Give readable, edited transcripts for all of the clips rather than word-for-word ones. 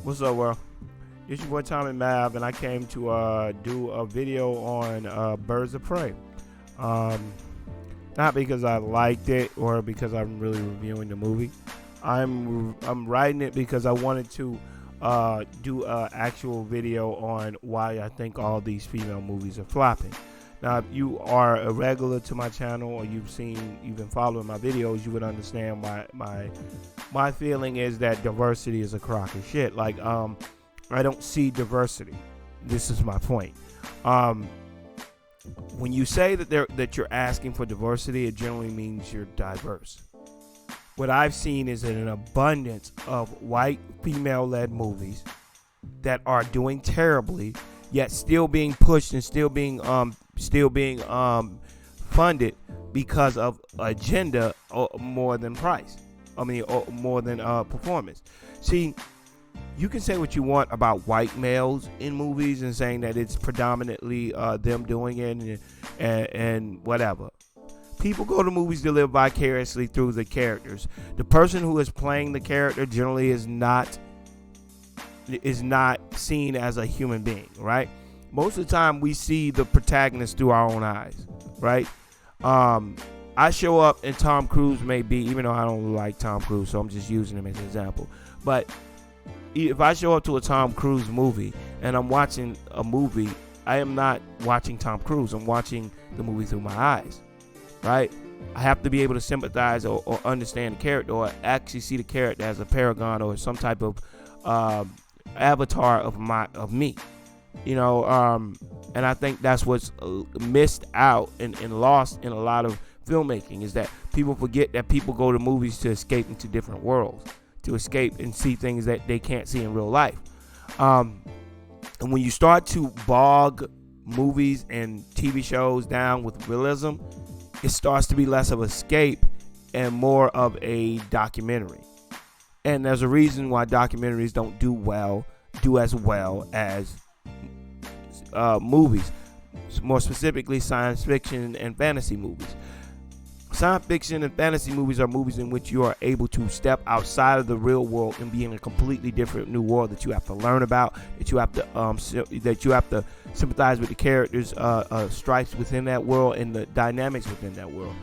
What's up, world? It's your boy Tommy Mav, and I came to do a video on Birds of Prey. Um, Not because I liked it or because I'm really reviewing the movie. I'm writing it because I wanted to do an actual video on why I think all these female movies are flopping. Now, if you are a regular to my channel or you've been following my videos, you would understand my feeling is that diversity is a crock of shit. I don't see diversity. This is my point. When you say that you're asking for diversity, it generally means you're diverse. What I've seen is an abundance of white female-led movies that are doing terribly, yet still being pushed and still being funded because of agenda more than price. More than performance. See, you can say what you want about white males in movies and saying that it's predominantly them doing it and whatever. People go to movies to live vicariously through the characters. The person who is playing the character generally is not seen as a human being, right? Most of the time we see the protagonist through our own eyes, right? I show up and Tom Cruise may be, even though I don't like Tom Cruise, so I'm just using him as an example. But if I show up to a Tom Cruise movie and I'm watching a movie, I am not watching Tom Cruise. I'm watching the movie through my eyes, right? I have to be able to sympathize or understand the character or actually see the character as a paragon or some type of avatar of me. And I think that's what's missed out and lost in a lot of filmmaking is that people forget that people go to movies to escape into different worlds, to escape and see things that they can't see in real life. And when you start to bog movies and TV shows down with realism, it starts to be less of escape and more of a documentary. And there's a reason why documentaries don't do as well as movies, more specifically science fiction and fantasy movies. Science fiction and fantasy movies are movies in which you are able to step outside of the real world and be in a completely different new world that you have to learn about, that you have to sympathize with the characters' stripes within that world and the dynamics within that world.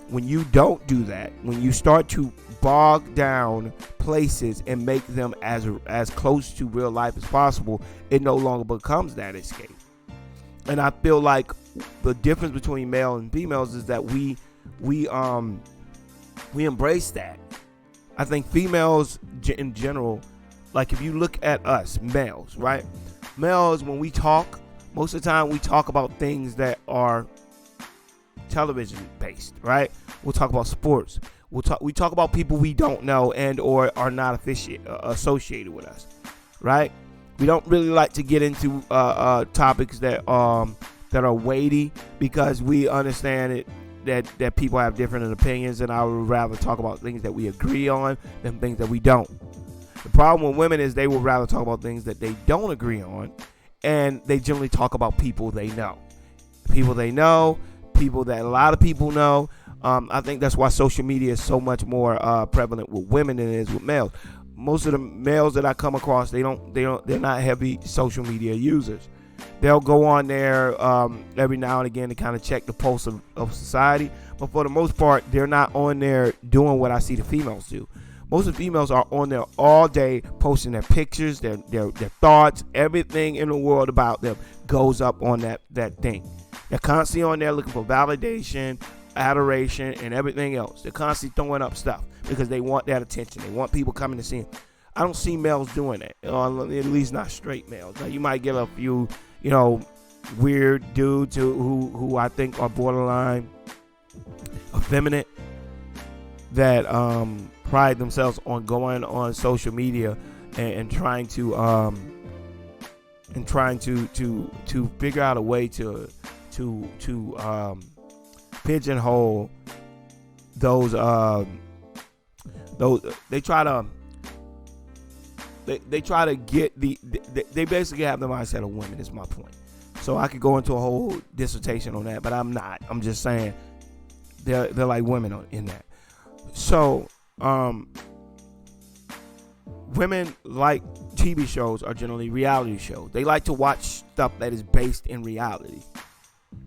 When you don't do that, when you start to bog down places and make them as close to real life as possible, it no longer becomes that escape. And I feel like the difference between male and females is that we embrace that. I think females in general, like if you look at us males, right? Males, when we talk, most of the time we talk about things that are television based, right? We'll talk about sports. We talk about people we don't know and or are not associated with us, right? We don't really like to get into topics that are weighty because we understand that people have different opinions, and I would rather talk about things that we agree on than things that we don't. The problem with women is they would rather talk about things that they don't agree on, and they generally talk about people they know. People that a lot of people know. I think that's why social media is so much more prevalent with women than it is with males. Most of the males that I come across, they're not heavy social media users. They'll go on there every now and again to kind of check the pulse of society, but for the most part, they're not on there doing what I see the females do. Most of the females are on there all day posting their pictures, their thoughts, everything in the world about them goes up on that thing. They're constantly on there looking for validation, adoration, and everything else. They're constantly throwing up stuff because they want that attention. They want people coming to see them. I don't see males doing that, or at least not straight males. Now, you might get a few, weird dudes who I think are borderline effeminate that pride themselves on going on social media and trying to figure out a way to pigeonhole those they try to get they basically have the mindset of women, is my point. So I could go into a whole dissertation on that, but I'm not. I'm just saying they're like women in that. So women like TV shows are generally reality shows. They like to watch stuff that is based in reality.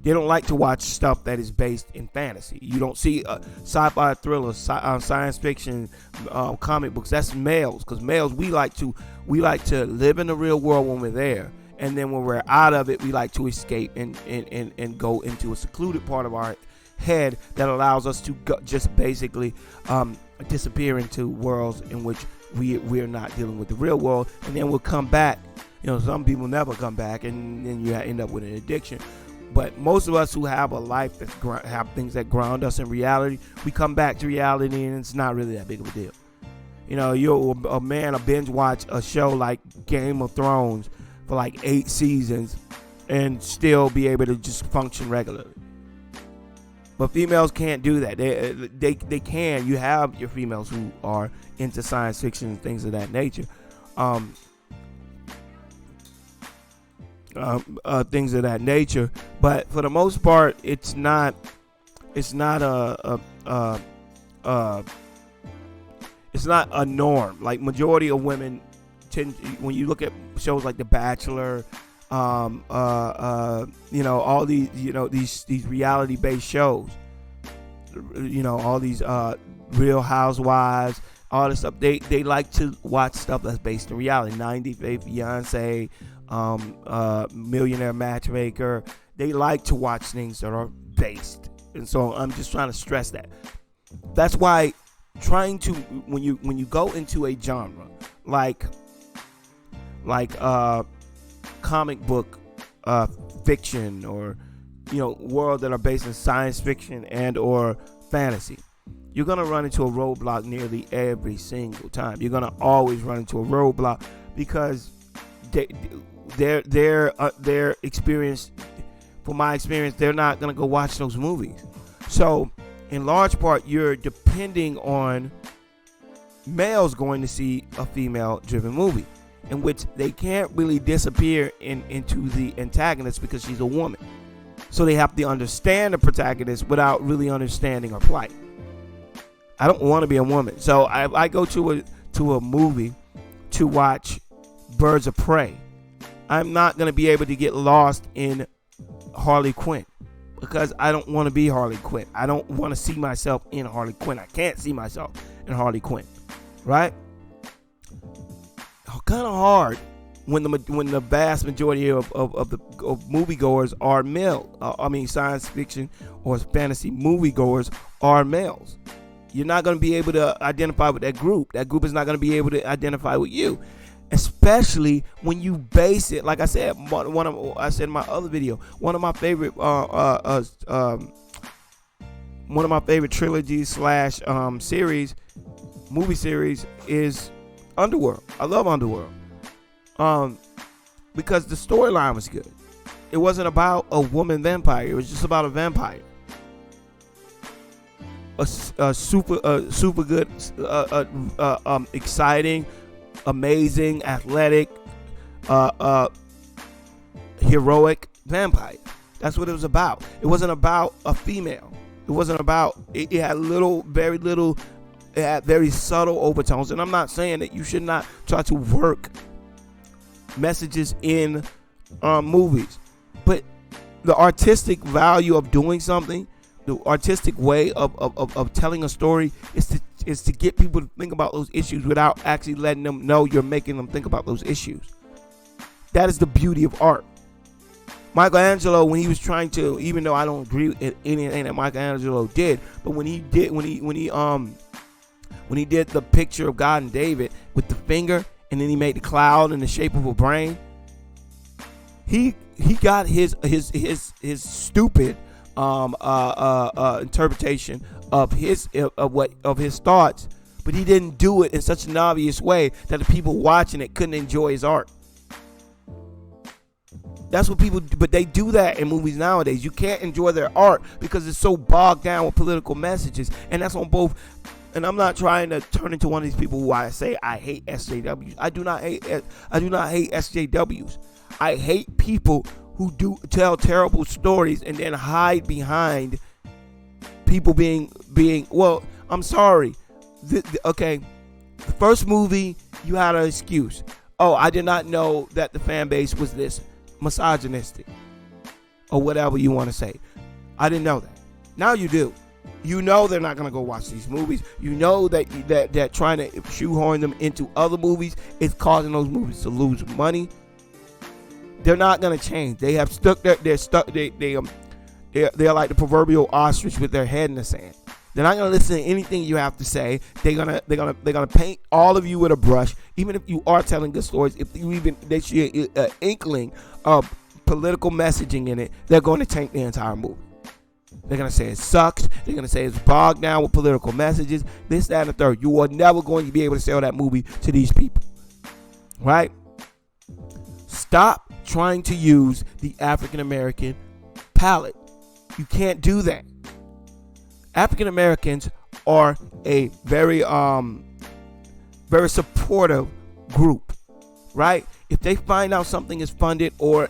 They don't like to watch stuff that is based in fantasy. You don't see sci-fi thrillers, science fiction, comic books. That's males, because males we like to live in the real world when we're there, and then when we're out of it, we like to escape and go into a secluded part of our head that allows us to just basically disappear into worlds in which we're not dealing with the real world, and then we'll come back. Some people never come back, and then you end up with an addiction. But most of us who have a life that have things that ground us in reality, we come back to reality, and it's not really that big of a deal. You're a binge watch a show like Game of Thrones for like 8 seasons and still be able to just function regularly. But females can't do that. They can. You have your females who are into science fiction and things of that nature. Things of that nature, but for the most part, it's not a norm. Like, majority of women tend, when you look at shows like The Bachelor, all these these reality based shows, all these Real Housewives, all this stuff, they like to watch stuff that's based in reality. 90 Day Fiance, Millionaire Matchmaker. They like to watch things that are based, and so I'm just trying to stress that. That's why trying to, when you go into a genre like comic book fiction, or world that are based in science fiction and or fantasy, you're gonna run into a roadblock nearly every single time. You're gonna always run into a roadblock because their experience, from my experience, they're not gonna go watch those movies. So in large part, you're depending on males going to see a female-driven movie, in which they can't really disappear into the antagonist because she's a woman. So they have to understand the protagonist without really understanding her plight. I don't want to be a woman, so I go to a movie to watch Birds of Prey. I'm not going to be able to get lost in Harley Quinn because I don't want to be Harley Quinn. I don't want to see myself in Harley Quinn. I can't see myself in Harley Quinn, right? Kind of hard when the vast majority of moviegoers are male. Science fiction or fantasy moviegoers are males. You're not going to be able to identify with that group. That group is not going to be able to identify with you. Especially when you base it, like I said, I said in my other video, one of my favorite trilogies / movie series is Underworld. I love Underworld, because the storyline was good. It wasn't about a woman vampire. It was just about a vampire. A super good, exciting, amazing, athletic, heroic vampire. That's what it was about. It wasn't about a female. It wasn't about. It had very little. It had very subtle overtones, and I'm not saying that you should not try to work messages in movies, but the artistic value of doing something, the artistic way of telling a story is to get people to think about those issues without actually letting them know you're making them think about those issues. That is the beauty of art. Michelangelo, when he was trying to, even though I don't agree with anything that Michelangelo did, but when he did the picture of God and David with the finger, and then he made the cloud in the shape of a brain, he got his stupid interpretation of his thoughts, but he didn't do it in such an obvious way that the people watching it couldn't enjoy his art. That's what people do, but they do that in movies nowadays. You can't enjoy their art because it's so bogged down with political messages, and that's on both. And I'm not trying to turn into one of these people who I say I hate SJWs. I do not hate SJWs. I hate people who do tell terrible stories and then hide behind people being. Well, I'm sorry. The first movie you had an excuse. Oh, I did not know that the fan base was this misogynistic, or whatever you want to say. I didn't know that. Now you do. You know they're not going to go watch these movies. You know that trying to shoehorn them into other movies is causing those movies to lose money. They're not going to change. They have stuck. They're stuck. They're like the proverbial ostrich with their head in the sand. They're not going to listen to anything you have to say. They're gonna paint all of you with a brush. Even if you are telling good stories, if you even they see an inkling of political messaging in it, they're going to tank the entire movie. They're going to say it sucks. They're going to say it's bogged down with political messages. This, that, and the third. You are never going to be able to sell that movie to these people. Right? Stop trying to use the African American palette. You can't do that. African Americans are a very supportive group, right? If they find out something is funded or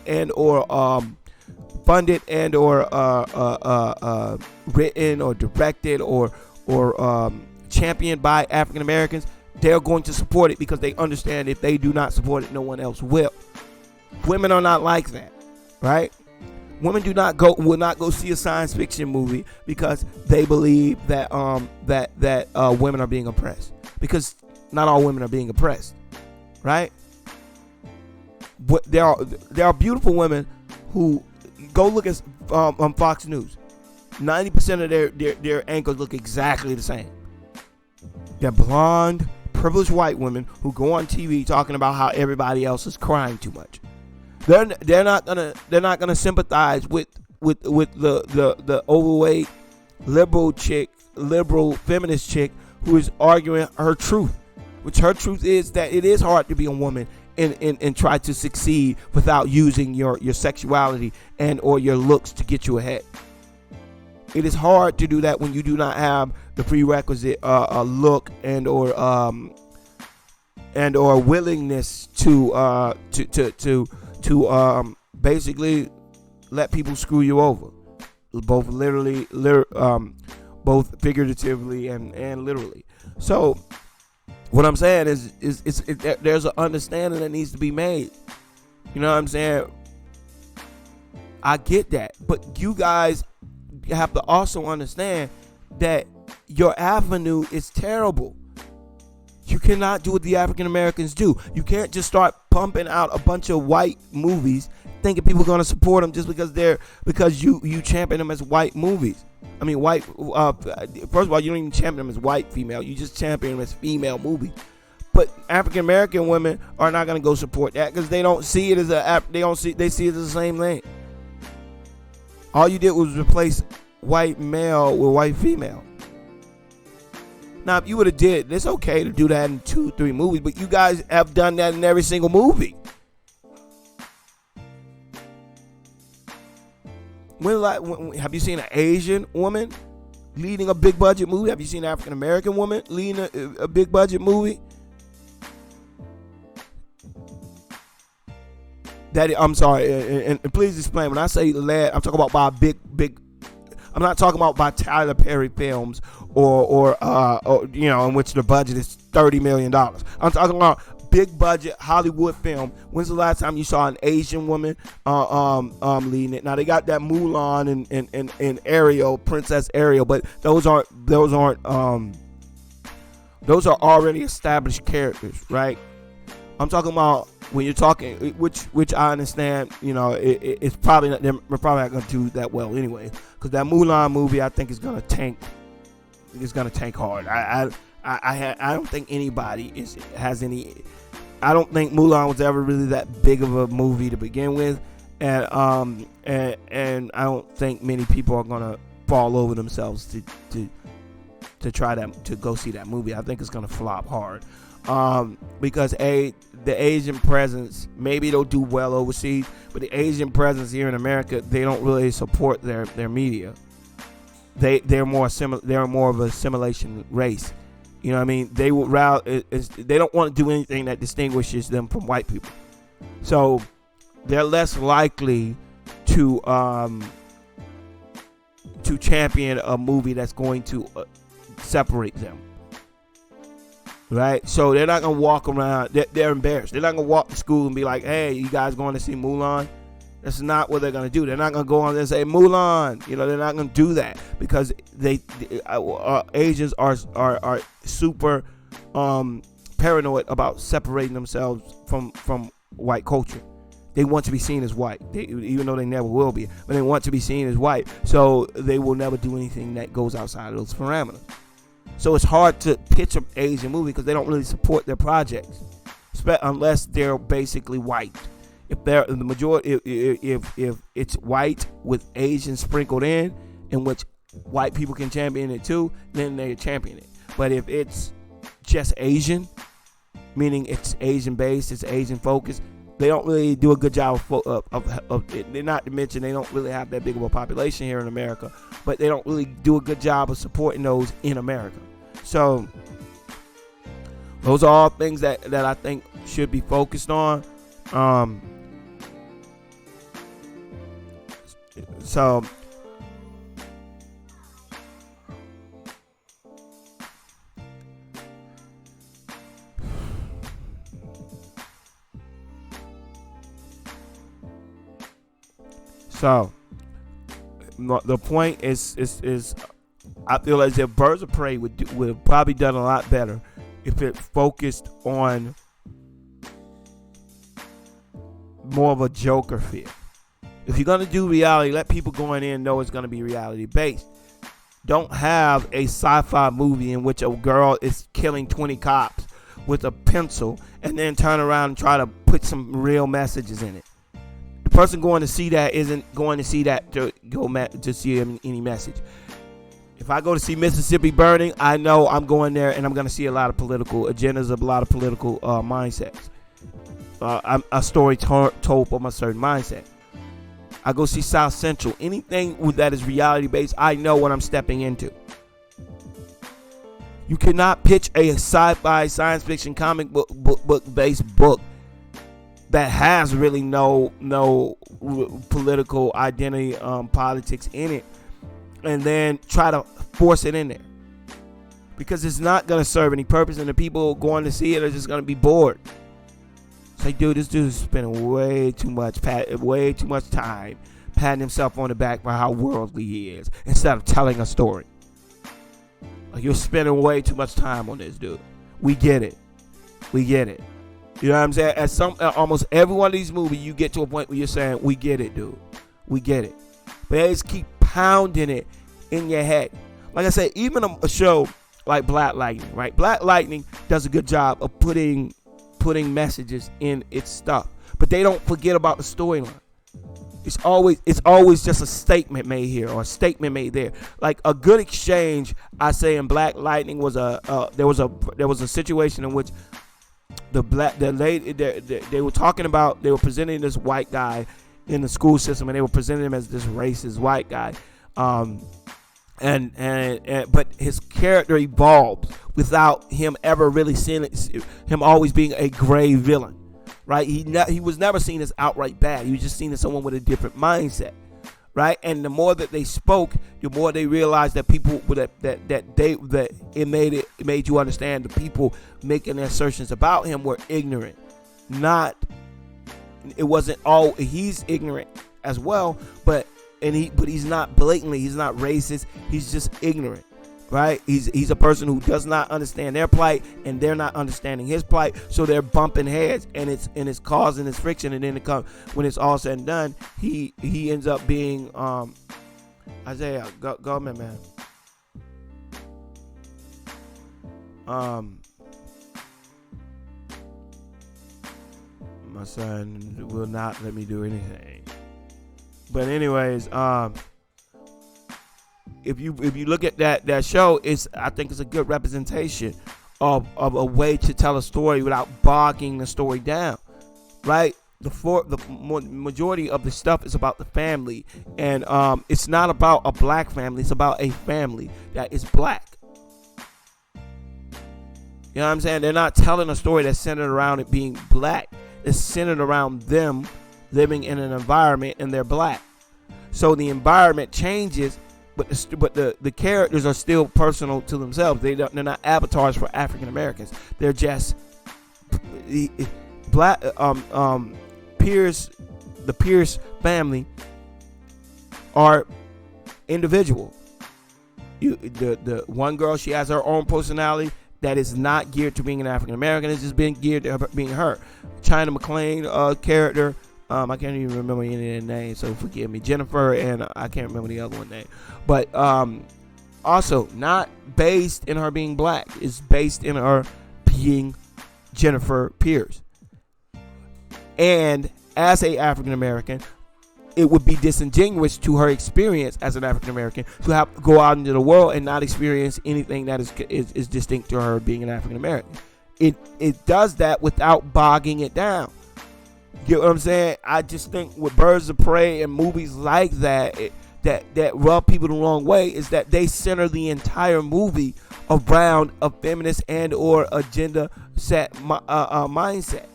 written or directed or championed by African Americans, they're going to support it because they understand if they do not support it, no one else will. Women are not like that, right? Women will not go see a science fiction movie because they believe that women are being oppressed. Because not all women are being oppressed, right? But there are beautiful women who go look at on Fox News. 90% of their anchors look exactly the same. They're blonde, privileged white women who go on TV talking about how everybody else is crying too much. They're not gonna sympathize with the overweight liberal feminist chick who is arguing her truth, which her truth is that it is hard to be a woman and try to succeed without using your sexuality and or your looks to get you ahead. It is hard to do that when you do not have the prerequisite look and or willingness to basically let people screw you over, both both figuratively and literally. So what I'm saying is there's an understanding that needs to be made. You know what I'm saying? I get that, but you guys have to also understand that your avenue is terrible. You cannot do what the African Americans do. You can't just start pumping out a bunch of white movies thinking people are going to support them just because you champion them as white movies. I mean, white. First of all, you don't even champion them as white female. You just champion them as female movies. But African American women are not going to go support that because they don't see it as they see it as the same thing. All you did was replace white male with white female. Now, if you would have did, it's okay to do that in 2-3 movies, but you guys have done that in every single movie. Have you seen an Asian woman leading a big budget movie? Have you seen an African American woman leading a big budget movie? I'm sorry, and please explain. When I say led, I'm talking about by big. I'm not talking about by Tyler Perry films or in which the budget is $30 million. I'm talking about big budget Hollywood film. When's the last time you saw an Asian woman leading it? Now they got that Mulan and Ariel, Princess Ariel, but those are already established characters, right? I'm talking about when you're talking, which I understand, it's probably not, we're probably not going to do that well anyway, because that Mulan movie I think is going to tank. It's going to tank hard. I don't think anybody has any. I don't think Mulan was ever really that big of a movie to begin with, and I don't think many people are going to fall over themselves to try to go see that movie. I think it's going to flop hard. Because the Asian presence, maybe they'll do well overseas, but the Asian presence here in America, they don't really support their media. They're more of a assimilation race. You know what I mean? They don't want to do anything that distinguishes them from white people. So they're less likely to champion a movie that's going to separate them. right? So they're not gonna walk around. They're embarrassed. They're not gonna walk to school and be like, "Hey, you guys going to see Mulan?" That's not what they're gonna do. They're not gonna go on there and say Mulan. They're not gonna do that because Asians are super paranoid about separating themselves from white culture. They want to be seen as white, even though they never will be. But they want to be seen as white, so they will never do anything that goes outside of those parameters. So it's hard to pitch an Asian movie because they don't really support their projects, unless they're basically white. If they're the majority, if it's white with Asian sprinkled in which white people can champion it too, then they champion it. But if it's just Asian, meaning it's Asian based, it's Asian focused, they don't really do a good job of it. Not to mention they don't really have that big of a population here in America, but they don't really do a good job of supporting those in America. So those are all things that I think should be focused on. So the point is I feel as if Birds of Prey would have probably done a lot better if it focused on more of a Joker feel. If you're gonna do reality, let people going in know it's gonna be reality based. Don't have a sci-fi movie in which a girl is killing 20 cops with a pencil and then turn around and try to put some real messages in it. The person going to see that isn't going to see that to see any message. If I go to see Mississippi Burning, I know I'm going there and I'm going to see a lot of political agendas, a lot of political mindsets. A story told from a certain mindset. I go see South Central. Anything that is reality based, I know what I'm stepping into. You cannot pitch a sci-fi, science fiction, comic book based book that has really no political identity, politics in it, and then try to force it in there, because it's not going to serve any purpose, and the people going to see it are just going to be bored. It's like, dude, this dude is spending way too much time patting himself on the back for how worldly he is instead of telling a story. Like, you're spending way too much time on this, dude. We get it. You know what I'm saying? At almost every one of these movies, you get to a point where you're saying, we get it, dude. We get it. But they just keep pounding it in your head. Like I said, even a show like Black Lightning, right? Black Lightning does a good job of putting messages in its stuff. But they don't forget about the storyline. It's always just a statement made here or a statement made there. Like a good exchange, I say, in Black Lightning was there was a situation in which the lady they were talking about, they were presenting this white guy in the school system, and they were presenting him as this racist white guy, but his character evolved without him ever really seeing him always being a gray villain, right? He was never seen as outright bad. He was just seen as someone with a different mindset, right? And the more that they spoke, the more they realized that people it made you understand the people making their assertions about him were ignorant. It wasn't all, he's ignorant as well, but he's not blatantly, he's not racist, he's just ignorant, right? He's a person who does not understand their plight, and they're not understanding his plight, so they're bumping heads, and it's causing this friction, and then when it's all said and done, he ends up being Isaiah, go man. My son will not let me do anything. But anyways, if you look at that show, I think it's a good representation of a way to tell a story without bogging the story down, right? The majority of the stuff is about the family, and it's not about a black family. It's about a family that is black. You know what I'm saying? They're not telling a story that's centered around it being black. It's centered around them living in an environment, and they're black. So the environment changes but the characters are still personal to themselves. They're not avatars for African Americans. They're just black. Pierce, the Pierce family are individual. The one girl, she has her own personality that is not geared to being an African American. It's just been geared to her, being her. China McClain character. I can't even remember any of their names, so forgive me. Jennifer, and I can't remember the other one name. But also not based in her being black. It's based in her being Jennifer Pierce. And as a African American, it would be disingenuous to her experience as an African American to have to go out into the world and not experience anything that is distinct to her being an African American. It does that without bogging it down. You know what I'm saying? I just think with Birds of Prey and movies like that, that rub people the wrong way is that they center the entire movie around a feminist and or agenda set mindset.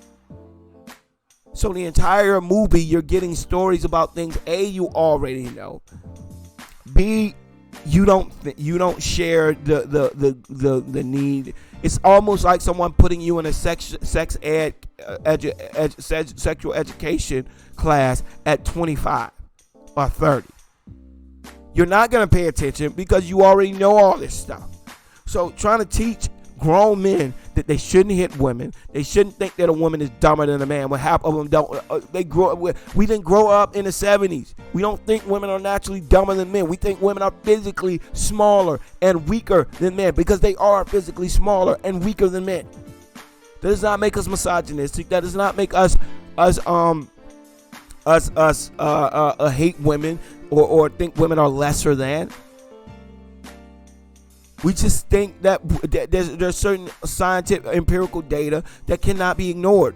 So the entire movie, you're getting stories about things A, you already know. B, you don't share the need. It's almost like someone putting you in a sexual education class at 25 or 30. You're not going to pay attention because you already know all this stuff. So trying to teach grown men that they shouldn't hit women, they shouldn't think that a woman is dumber than a man. Well, half of them don't. We didn't grow up in the 70s. We don't think women are naturally dumber than men. We think women are physically smaller and weaker than men because they are physically smaller and weaker than men. That does not make us misogynistic. That does not make us hate women or think women are lesser than. We just think that there's certain scientific empirical data that cannot be ignored.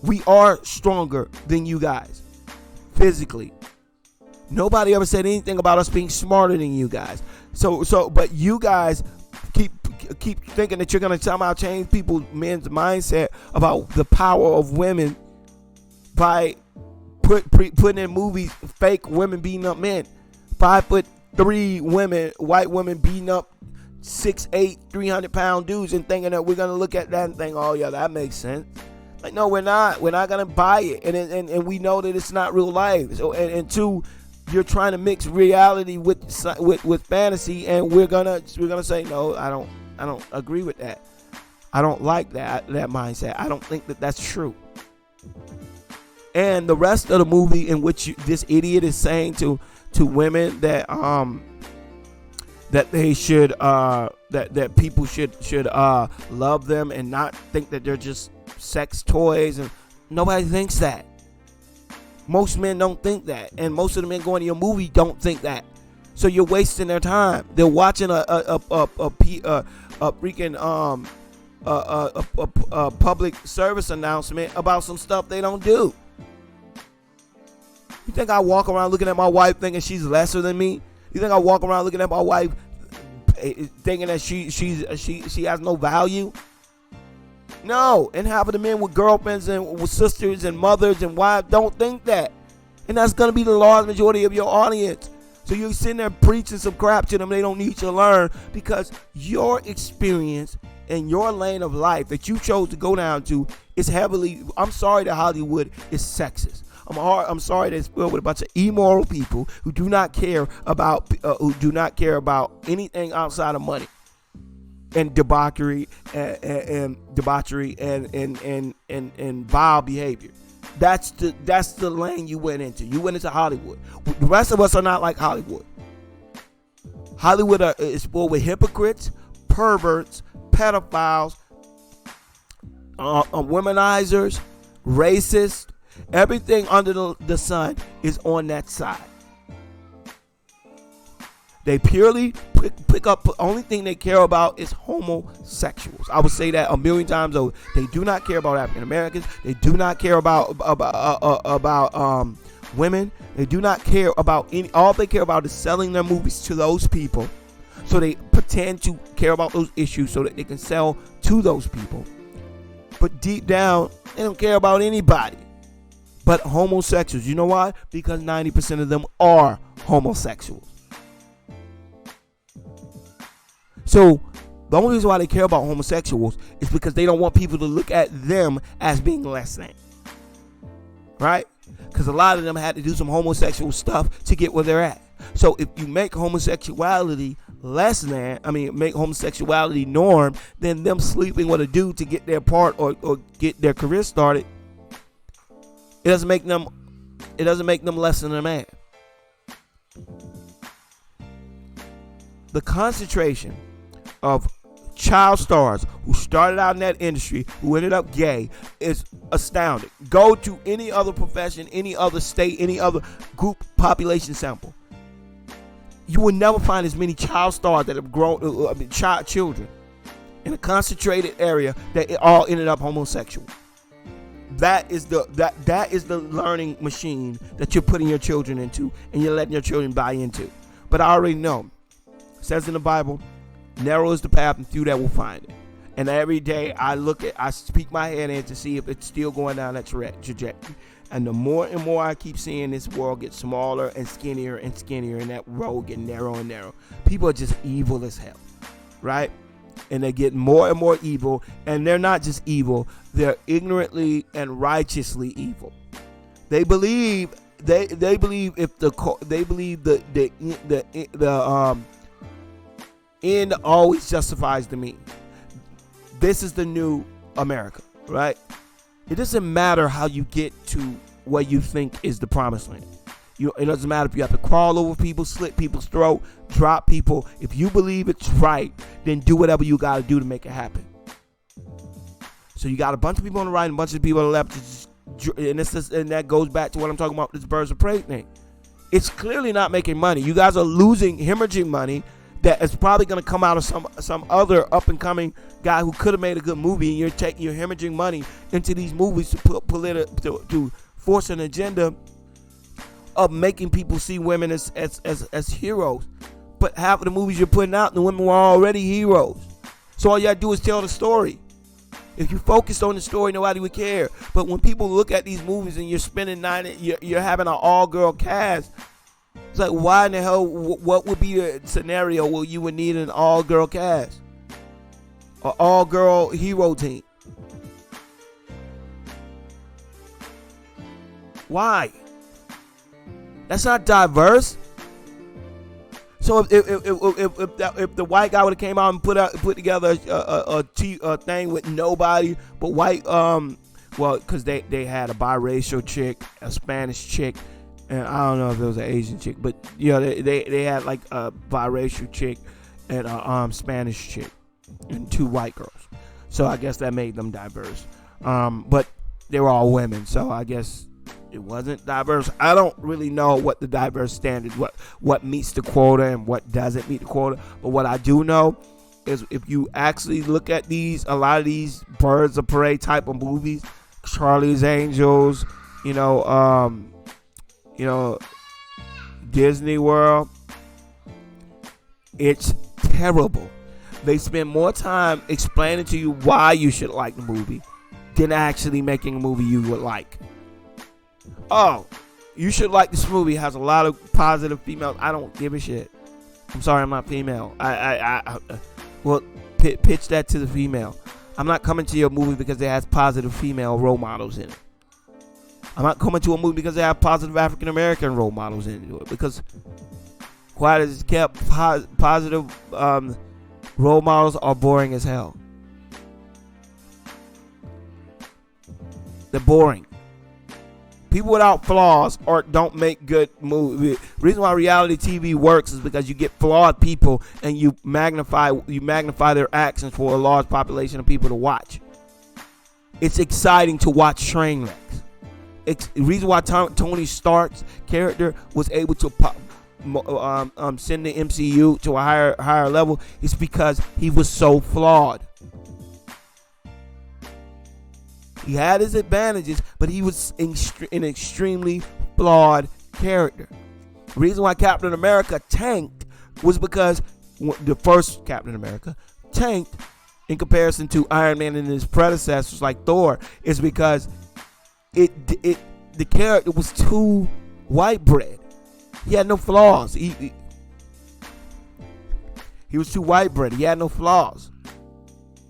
We are stronger than you guys physically. Nobody ever said anything about us being smarter than you guys. But you guys keep thinking that you're gonna somehow change men's mindset about the power of women by putting in movies fake women beating up men. 5'3" white women beating up 6'8", 300-pound dudes and thinking that we're going to look at that and think, oh yeah, that makes sense. Like, no, we're not going to buy it. And we know that it's not real life. So, and two, you're trying to mix reality with fantasy, and we're gonna say, no, I don't agree with that. I don't like that mindset. I don't think that that's true. And the rest of the movie in which this idiot is saying to women that they should that people should love them and not think that they're just sex toys, and nobody thinks that. Most men don't think that, and most of the men going to your movie don't think that. So you're wasting their time. They're watching a freaking public service announcement about some stuff they don't do. You think I walk around looking at my wife thinking she's lesser than me? You think I walk around looking at my wife thinking that she has no value? No. And half of the men with girlfriends and with sisters and mothers and wives don't think that. And that's going to be the large majority of your audience. So you're sitting there preaching some crap to them they don't need to learn because your experience and your lane of life that you chose to go down to is heavily, I'm sorry that Hollywood is sexist. I'm sorry that it's filled with a bunch of immoral people who do not care about anything outside of money and debauchery and vile behavior. That's the lane you went into. You went into Hollywood. The rest of us are not like Hollywood. Hollywood is full with hypocrites, perverts, pedophiles, womanizers, racists. Everything under the sun is on that side. They purely pick up. The only thing they care about is homosexuals. I would say that a million times over. They do not care about African Americans. They do not care about women. They do not care about any. All they care about is selling their movies to those people. So they pretend to care about those issues so that they can sell to those people. But deep down, they don't care about anybody but homosexuals. You know why? Because 90% of them are homosexuals. So the only reason why they care about homosexuals is because they don't want people to look at them as being less than. Right? Because a lot of them had to do some homosexual stuff to get where they're at. So if you make homosexuality make homosexuality norm, then them sleeping with a dude to get their part or get their career started, it doesn't make them less than a man. The concentration of child stars who started out in that industry, who ended up gay, is astounding. Go to any other profession, any other state, any other group population sample. You will never find as many child stars that have grown, children, in a concentrated area that it all ended up homosexual. That is the learning machine that you're putting your children into, and you're letting your children buy into. But I already know. It says in the Bible, narrow is the path and few that will find it. And every day I speak my head in to see if it's still going down that trajectory. And the more and more I keep seeing this world get smaller and skinnier, and that road get narrow and narrow. People are just evil as hell, right? And they get more and more evil, and they're not just evil, they're ignorantly and righteously evil. They believe if the end always justifies the means. This is the new America, right? It doesn't matter how you get to what you think is the promised land. It doesn't matter if you have to crawl over people, slit people's throat, drop people. If you believe it's right, then do whatever you got to do to make it happen. So you got a bunch of people on the right and a bunch of people on the left, and that goes back to what I'm talking about, this birds of prey thing. It's clearly not making money. You guys are hemorrhaging money that is probably going to come out of some other up-and-coming guy who could have made a good movie, and you're hemorrhaging money into these movies to force an agenda of making people see women as heroes. But half of the movies you're putting out, the women were already heroes. So all you got to do is tell the story. If you focused on the story, nobody would care. But when people look at these movies and you're having an all-girl cast, it's like, why in the hell, what would be the scenario where you would need an all-girl cast? An all-girl hero team? Why? That's not diverse. So if the white guy would have came out and put together a thing with nobody but white, because they had a biracial chick, a Spanish chick, and I don't know if it was an Asian chick, but they had like a biracial chick and a Spanish chick and two white girls. So I guess that made them diverse. But they were all women, so I guess it wasn't diverse. I don't really know what the diverse standard, what meets the quota and what doesn't meet the quota. But what I do know is if you actually look at a lot of these birds of prey type of movies, Charlie's Angels, Disney World, it's terrible. They spend more time explaining to you why you should like the movie than actually making a movie you would like. Oh, you should like this movie. It has a lot of positive females. I don't give a shit. I'm sorry, I'm not female. Pitch that to the female. I'm not coming to your movie because it has positive female role models in it. I'm not coming to a movie because they have positive African American role models in it. Because quiet as it's kept, positive role models are boring as hell. They're boring. People without flaws don't make good movies. The reason why reality TV works is because you get flawed people and you magnify their actions for a large population of people to watch. It's exciting to watch train wrecks. The reason why Tony Stark's character was able to send the MCU to a higher level is because he was so flawed. He had his advantages, but he was an extremely flawed character. The reason why Captain America tanked was because the first Captain America tanked in comparison to Iron Man and his predecessors like Thor is because the character was too white bread. He had no flaws. He He was too white bread. He had no flaws.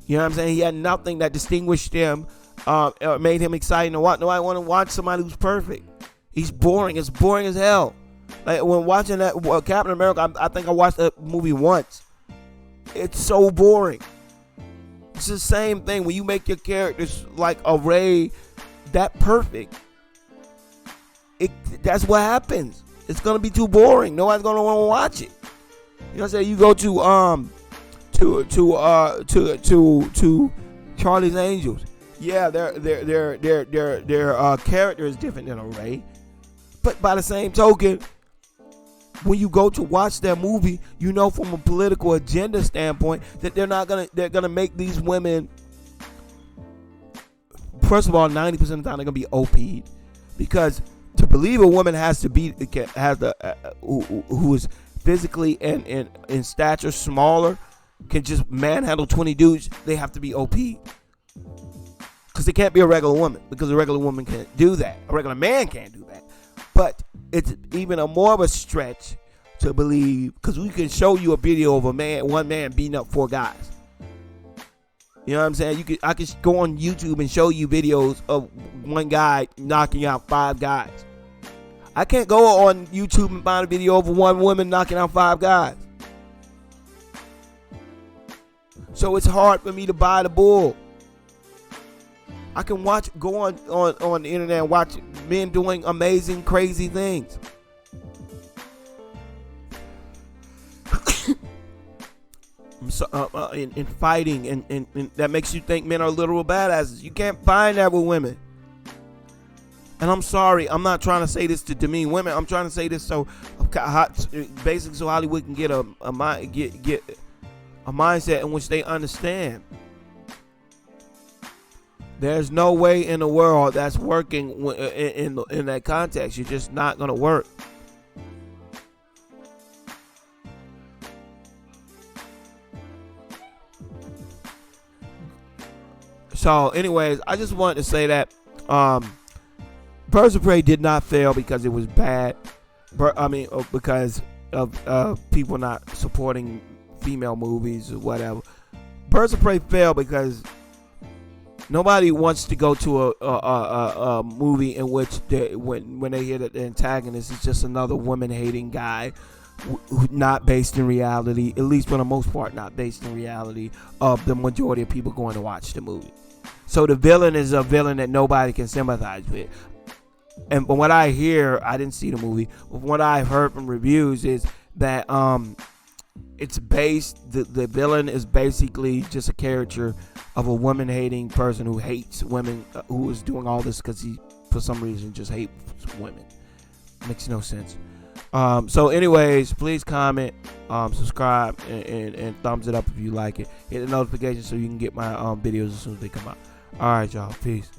You know what I'm saying? He had nothing that distinguished him, or made him exciting to watch. Nobody want to watch somebody who's perfect. He's boring. It's boring as hell. Like when watching that Captain America, I think I watched that movie once. It's so boring. It's the same thing when you make your characters like a Ray that perfect. That's what happens. It's gonna be too boring. Nobody's gonna want to watch it. You know what I'm saying? You go to Charlie's Angels. Yeah, their character is different than a Ray. But by the same token, when you go to watch that movie, you know from a political agenda standpoint that they're gonna make these women. First of all, 90% of the time they're gonna be OP'd, because to believe a woman who is physically and in stature smaller can just manhandle 20 dudes, they have to be OP'd. Because they can't be a regular woman, because a regular woman can't do that. A regular man can't do that. But it's even more of a stretch to believe, because we can show you a video of one man beating up 4 guys. You know what I'm saying? I could go on YouTube and show you videos of one guy knocking out 5 guys. I can't go on YouTube and find a video of one woman knocking out 5 guys. So it's hard for me to buy the bull. I can go on the internet and watch men doing amazing, crazy things. In fighting, and that makes you think men are literal badasses. You can't find that with women. And I'm sorry, I'm not trying to say this to demean women. I'm trying to say this so basically so Hollywood can get a mindset in which they understand. There's no way in the world that's working in that context. You're just not going to work. So, anyways, I just wanted to say that Birds of Prey did not fail because it was bad. Because of people not supporting female movies or whatever. Birds of Prey failed because nobody wants to go to a movie in which when they hear that the antagonist is just another woman-hating guy, not based in reality, at least for the most part, not based in reality of the majority of people going to watch the movie. So the villain is a villain that nobody can sympathize with. And from what I hear, I didn't see the movie, but from what I've heard from reviews is that it's based, the villain is basically just a caricature of a woman-hating person who hates women, who is doing all this because he, for some reason, just hates women. Makes no sense. So anyways, please comment, subscribe, and thumbs it up if you like it. Hit the notification so you can get my videos as soon as they come out. Alright, y'all. Peace.